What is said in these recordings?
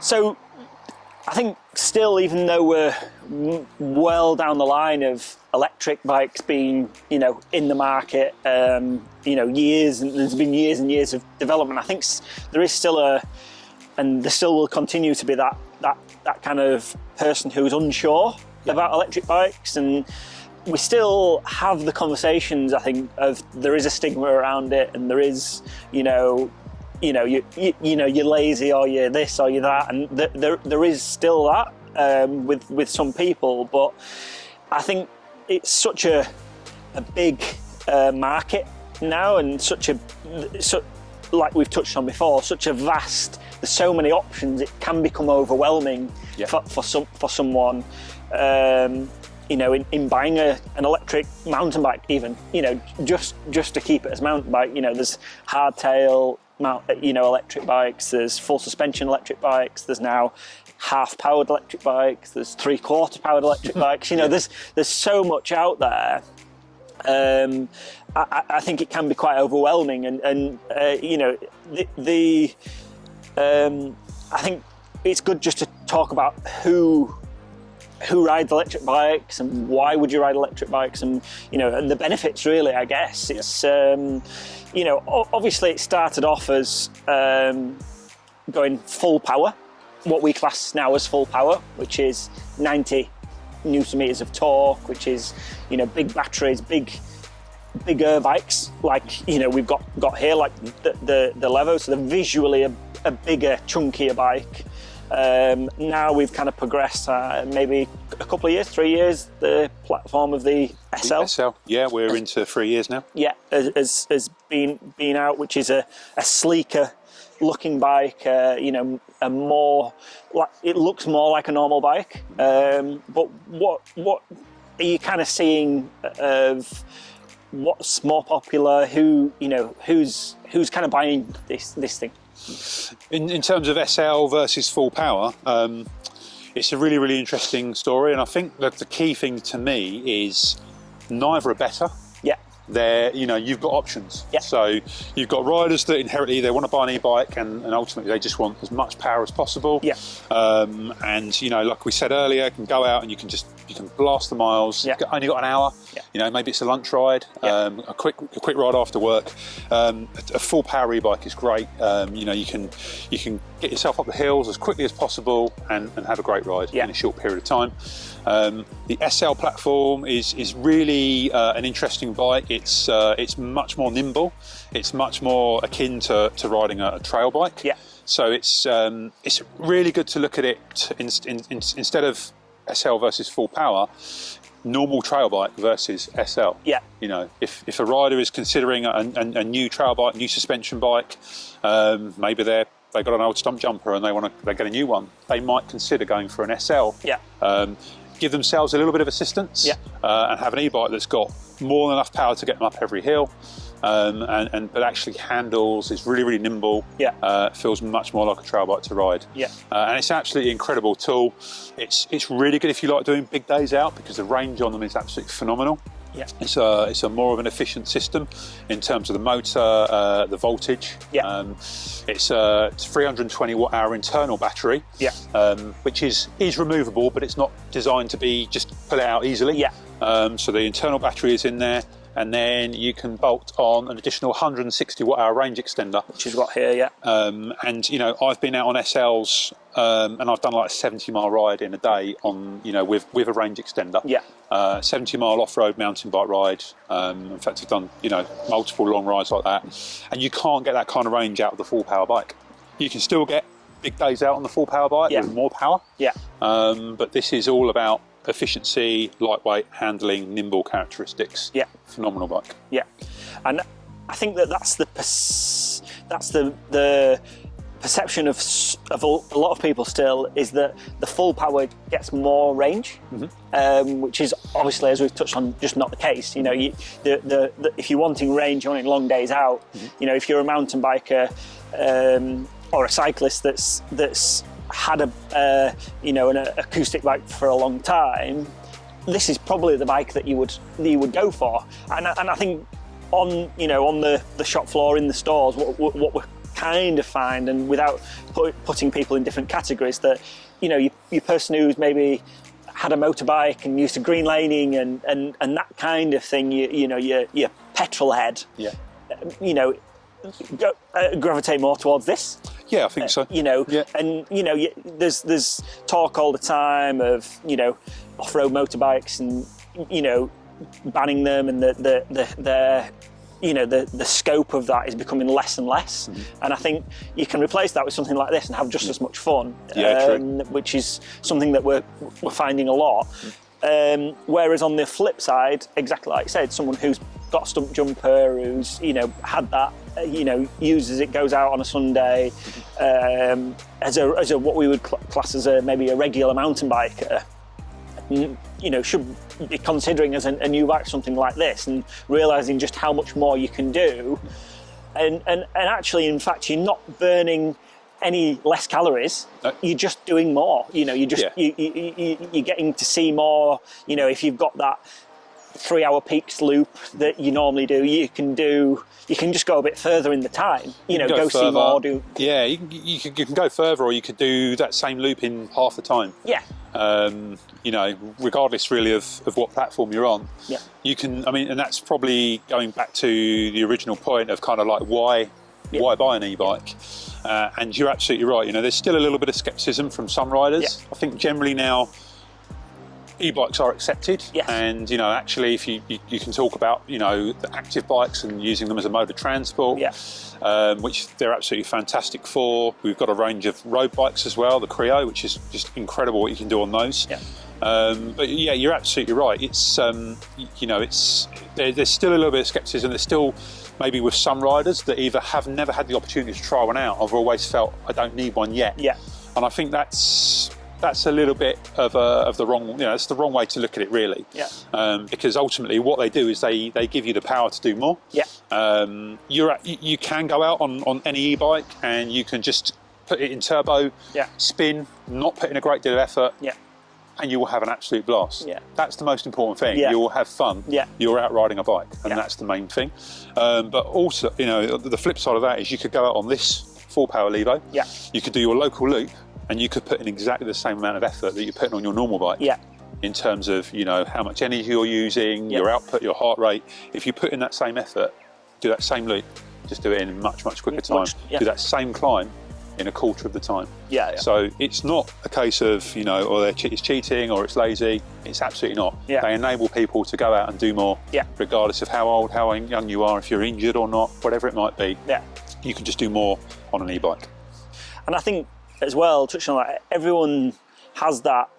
So I think still, even though we're well down the line of electric bikes being, in the market, years, and there's been years and years of development, I think there is still and there still will continue to be that kind of person who's unsure about electric bikes, and we still have the conversations, I think, of there is a stigma around it, and there is, you're lazy, or you're this, or you're that, and there is still that with some people. But I think it's such a big market now, and like we've touched on before, such a vast. There's so many options. It can become overwhelming for someone. In buying an electric mountain bike, even, just to keep it as a mountain bike, there's hardtail, electric bikes, there's full suspension electric bikes, there's now half-powered electric bikes, there's three-quarter powered electric bikes, there's so much out there. I think it can be quite overwhelming, and I think it's good just to talk about who rides electric bikes and why would you ride electric bikes, and and the benefits, really, I guess. It's obviously it started off as going full power, what we class now as full power, which is 90 newton meters of torque, which is big batteries, bigger bikes like we've got here, like the Levo, so they're visually a bigger, chunkier bike. Now we've kind of progressed, maybe a couple of years, 3 years, the platform of the SL. The SL, yeah, we're into 3 years now. Yeah, has been out, which is a sleeker looking bike, a more, like, it looks more like a normal bike. But what are you kind of seeing of what's more popular? Who's kind of buying this thing? In terms of SL versus full power, it's a really, really interesting story, and I think that the key thing to me is neither are better. Yeah. You've got options. Yeah. So you've got riders that inherently they want to buy an e-bike, and ultimately they just want as much power as possible. Yeah. And like we said earlier, you can go out and you can blast the miles. Yeah. You've only got an hour. Yeah. Maybe it's a lunch ride, a quick ride after work. A full power e-bike is great. You can get yourself up the hills as quickly as possible and have a great ride in a short period of time. The SL platform is really an interesting bike. It's much more nimble. It's much more akin to riding a trail bike. Yeah. So it's really good to look at it instead of SL versus full power, normal trail bike versus SL. Yeah. If a rider is considering a new trail bike, new suspension bike, maybe they got an old stump jumper and they get a new one, they might consider going for an SL. Yeah. Give themselves a little bit of assistance. Yeah. And have an e-bike that's got more than enough power to get them up every hill. But actually handles, is really, really nimble. Yeah. Feels much more like a trail bike to ride. Yeah. And it's absolutely an incredible tool. It's really good if you like doing big days out, because the range on them is absolutely phenomenal. Yeah. It's a more of an efficient system in terms of the motor, the voltage. Yeah. It's a 320 watt hour internal battery. Yeah. Which is removable, but it's not designed to be just pull it out easily. Yeah. So the internal battery is in there, and then you can bolt on an additional 160 watt hour range extender, which is what here. Yeah. And I've been out on SLs, and I've done like a 70-mile ride in a day on with a range extender. Yeah. 70-mile off-road mountain bike ride. In fact, I've done multiple long rides like that, and you can't get that kind of range out of the full power bike. You can still get big days out on the full power bike with more power. Yeah. But this is all about efficiency, lightweight, handling, nimble characteristics. Yeah. Phenomenal bike. Yeah. And I think that's the perception of a lot of people still, is that the full power gets more range, which is obviously, as we've touched on, just not the case. If you're wanting range, you're wanting long days out. If you're a mountain biker or a cyclist that's had an acoustic bike for a long time, this is probably the bike that you would go for. And I think on the shop floor in the stores, what we're kind of find, and without putting people in different categories, that your person who's maybe had a motorbike and used to green laning and that kind of thing, your petrol head, gravitate more towards this. Yeah, I think so. And there's talk all the time of off-road motorbikes and banning them, and the scope of that is becoming less and less. And I think you can replace that with something like this and have just as much fun. True. Which is something that we're finding a lot. Whereas on the flip side, exactly like I said, someone who's got a stump jumper, who's had that, uses it, goes out on a Sunday, as a what we would class as maybe a regular mountain biker, should be considering as a new bike something like this, and realizing just how much more you can do, and actually, in fact, you're not burning any less calories. You're just doing more. You're getting to see more. If you've got that 3-hour peaks loop that you normally do, you can just go a bit further in the time. Go see more. Yeah, you can go further, or you could do that same loop in half the time. Yeah. Regardless really of what platform you're on. Yeah. You can. And that's probably going back to the original point of kind of like why buy an e-bike? And you're absolutely right. There's still a little bit of skepticism from some riders. Yeah. I think generally now e-bikes are accepted, and actually, if you can talk about the active bikes and using them as a mode of transport, which they're absolutely fantastic for. We've got a range of road bikes as well, the Creo, which is just incredible what you can do on those. But yeah, you're absolutely right. It's there's still a little bit of skepticism. There's still maybe with some riders that either have never had the opportunity to try one out, or have always felt I don't need one yet. And I think that's a little bit of the wrong, it's the wrong way to look at it, really. Because ultimately, what they do is they give you the power to do more. You can go out on any e-bike and you can just put it in turbo, spin, not put in a great deal of effort, and you will have an absolute blast. That's the most important thing. You will have fun. You're out riding a bike, and that's the main thing. But also, the flip side of that is you could go out on this 4-power Levo. You could do your local loop, and you could put in exactly the same amount of effort that you're putting on your normal bike. In terms of how much energy you're using, your output, your heart rate. If you put in that same effort, do that same loop, just do it in a much quicker time. Do that same climb in a quarter of the time. So it's not a case of or it's cheating or it's lazy. It's absolutely not. They enable people to go out and do more, regardless of how old, how young you are, if you're injured or not, whatever it might be. You can just do more on an e-bike. And I think as well, touching on that, everyone has that.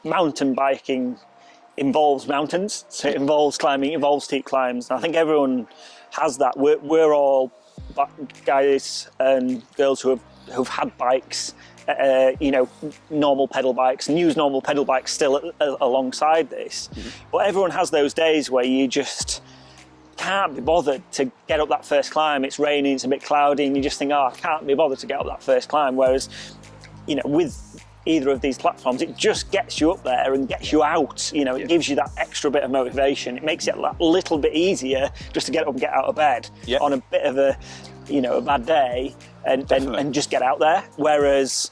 Mountain biking involves mountains, so it involves climbing, it involves steep climbs. And I think everyone has that. We're all guys and girls who've had bikes, normal pedal bikes, and use normal pedal bikes still alongside this. But everyone has those days where you just can't be bothered to get up that first climb. It's raining, it's a bit cloudy, and you just think, I can't be bothered to get up that first climb. Whereas, with either of these platforms, it just gets you up there and gets you out. It gives you that extra bit of motivation. It makes it a little bit easier just to get up and get out of bed on a bit of a bad day, and just get out there. Whereas,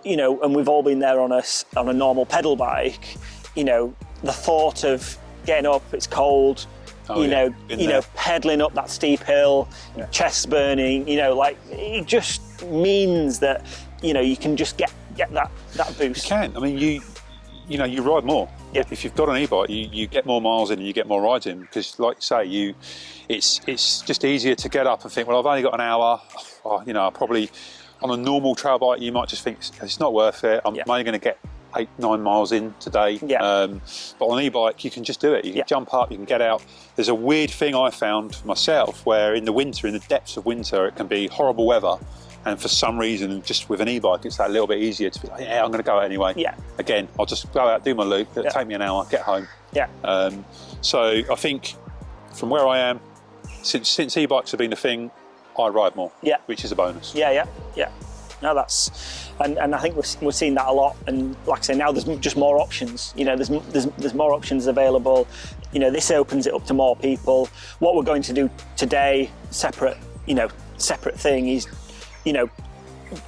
and we've all been there on a normal pedal bike. The thought of getting up, it's cold. Pedaling up that steep hill, chest burning. It just means that you can just get that boost. You can. You ride more. If you've got an e-bike, you get more miles in and you get more rides in, because, like you say, it's just easier to get up and think, well, I've only got an hour. Probably on a normal trail bike, you might just think it's not worth it. I'm only going to get 8-9 miles in today. But on an e-bike, you can just do it. You can jump up, you can get out. There's a weird thing I found myself, where in the depths of winter, it can be horrible weather. And for some reason, just with an e-bike, it's that little bit easier to be like, I'm going to go out anyway. Again, I'll just go out, do my loop. It'll take me an hour, get home. So I think from where I am, since e-bikes have been a thing, I ride more. Which is a bonus. No, that's, and I think we're seeing that a lot. And like I say, now there's just more options. There's more options available. This opens it up to more people. What we're going to do today, separate, separate thing is, you know,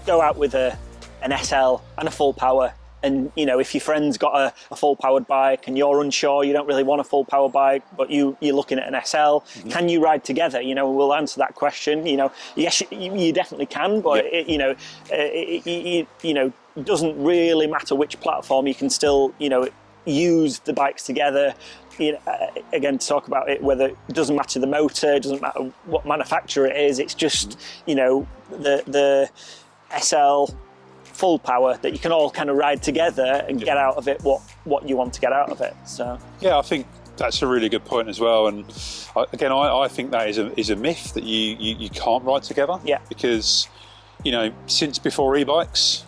go out with an SL and a full power. And, you know, if your friend's got a full powered bike and you're unsure, you don't really want a full power bike, but you're looking at an SL, can you ride together? You know, we'll answer that question. You know, yes, you definitely can, but it doesn't really matter which platform. You can still, you know, use the bikes together. You know, again, to talk about it, whether it doesn't matter the motor, it doesn't matter what manufacturer it is. It's just, you know, the SL full power that you can all kind of ride together and get out of it what you want to get out of it. So yeah, I think that's a really good point as well. And again, I think that is a myth that you can't ride together. Yeah. Because, you know, since before e-bikes,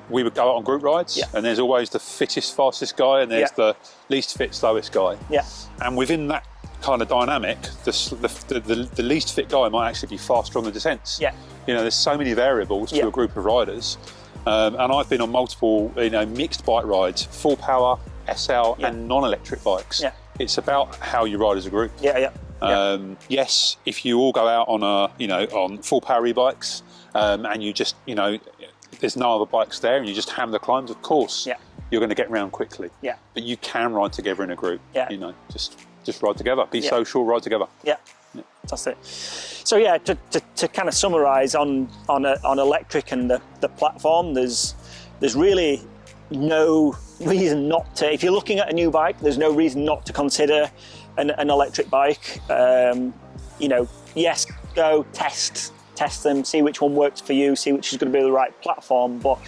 we would go out on group rides, and there's always the fittest, fastest guy, and there's the least fit, slowest guy. Yeah. And within that kind of dynamic, the least fit guy might actually be faster on the descents. Yeah. You know, there's so many variables to a group of riders. And I've been on multiple, you know, mixed bike rides, full power, SL, and non-electric bikes. Yeah. It's about how you ride as a group. Yes, if you all go out on on full power e-bikes, and you just, you know, there's no other bikes there, and you just hammer the climbs, of course, you're going to get around quickly. Yeah. But you can ride together in a group. Yeah. You know, just ride together, be social, ride together. Yeah. That's it. So yeah, to kind of summarise on electric and the platform, there's really no reason not to. If you're looking at a new bike, there's no reason not to consider an electric bike. You know, yes, go test them, see which one works for you, see which is going to be the right platform. But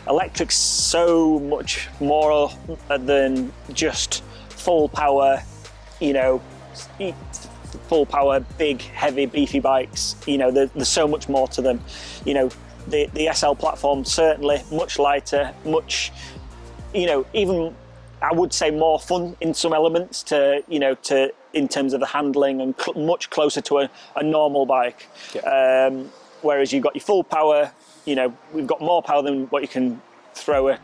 electric's so much more than just full power. You know, full power, big, heavy, beefy bikes. You know, there's so much more to them. You know, the SL platform, certainly much lighter, much, you know, even I would say more fun in some elements in terms of the handling, and much closer to a normal bike. Yeah. Whereas you've got your full power, you know, we've got more power than what you can throw a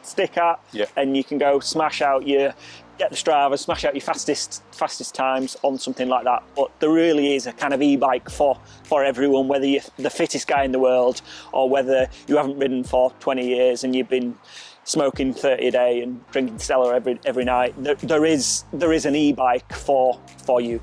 stick at, and you can go smash out get the Strava, smash out your fastest times on something like that. But there really is a kind of e-bike for everyone, whether you're the fittest guy in the world or whether you haven't ridden for 20 years and you've been smoking 30 a day and drinking Stella every night. There is an e-bike for you.